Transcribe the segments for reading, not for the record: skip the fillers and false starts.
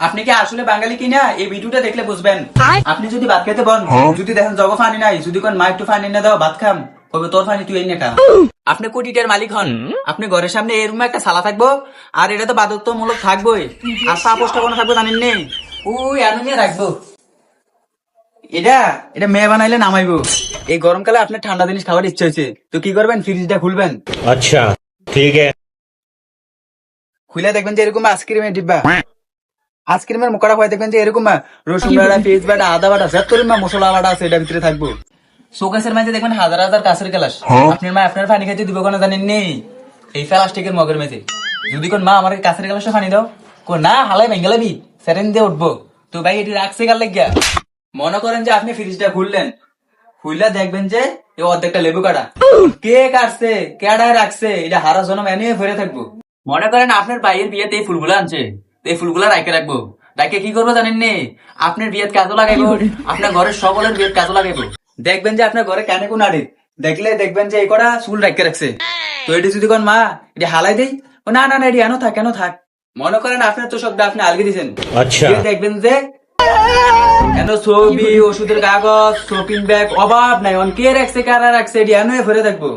আপনি কি আসলে বাঙালি কিনা এই ভিডিওটা দেখলে বুঝবেন। আপনি যদি ভাত খেতে বন, যদি দেখেন জগ ফানি নাই, যদি কোন মা একটু ফানি না দাও ভাত খাম, কবে তোর ফানি তুই এনে খা। আপনি কোটিটার মালিক হন, আপনি ঘরের সামনে এরকম একটা সালা থাকবো, আর এটা তো বাধ্যতামূলক থাকবোই, আর চা পোস্টটা কোনো থাকবো জানেন নি, ওই এনে নিয়ে রাখবো। এটা এটা মেয়ে বানাইলে নামাইবো। এই গরমকালে আপনার ঠান্ডা জিনিস খাবার ইচ্ছে হয়েছে, তো কি করবেন, ফ্রিজটা খুলবেন। अच्छा ठीक है। খুলে দেখবেন যে এরকম আইসক্রিমের ডিব্বা, আইসক্রিমের মুখটা হয় দেখবেন যে এরকম রসুন বাটা, পেঁয়াজ বাটা, আদা বাটা, যত মশলা বাটা আছে এটার ভিতরে থাকবো। শোকেসের মাঝে দেখবেন হাজার হাজার কাঁচের গ্লাস, আপনার মা আপনার পানি খাইতে দিব কোনো জানেন নেই, এই প্লাস্টিকের মগের মেঝে। যদি কোন মা আমার কাঁচের গ্লাসে পানি দাও, না হালাই ভেঙ্গেলাবি সেরেন দিয়ে উঠবো, তো ভাই এটি রাখছে গাল লাগিয়া। মনে করেন যে আপনি ফ্রিজটা খুললেন, খুললে দেখবেন যে এই অর্ধেকটা লেবু কাটা, কে কাটছে কেডায় রাখছে, এটা হারা জনম এনে ভরে থাকবো। মনে করেন আপনার ভাইয়ের বিয়েতে এই ফুলগুলো আনছে, এই ফুলগুলা রাখে রাখবো, রাখে কি করবো জানেন নি, আপনার বিয়েত কাজও লাগাইবো, আপনার ঘরের সকলের বিয়েত কাজও লাগাইবো। দেখবেন যে আপনার ঘরে কেন কোন আড়ি দেখলে দেখবেন যে এই কটা চুল রাখে রাখছে, তো এটি যদি কোন মা এটি হালাই দেই, ও না না না এটি এনো থাক কেন থাক। মনে করেন আপনার তো শব্দ আপনি আলগে দিচ্ছেন, আচ্ছা। দেখবেন যে এন ছবি, ওষুধের কাগজ, শপিং ব্যাগ অভাব নাই, কে রাখছে কারা রাখছে এটি এনে ভরে থাকবো।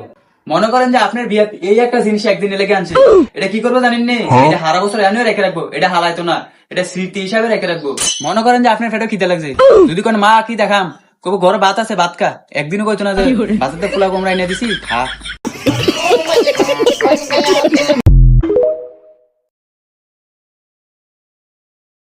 মনে করেন যে আপনার বিয়ে এই একটা জিনিস একদিন লেগে আনছে, এটা কি করবো জানেন নি, এটা হারা বছর এনে রেখে রাখবো, এটা হালাইতো না, এটা স্মৃতি হিসাবে রেখে রাখবো। মনে করেন যে আপনার পেটে খিদে লাগছে, যদি কোন মা কি দেখাম, কবো ঘরে ভাত আছে ভাত খা, একদিনও কইতো না যে ভাতের ফুলা কোমরা এনে দিছি খা।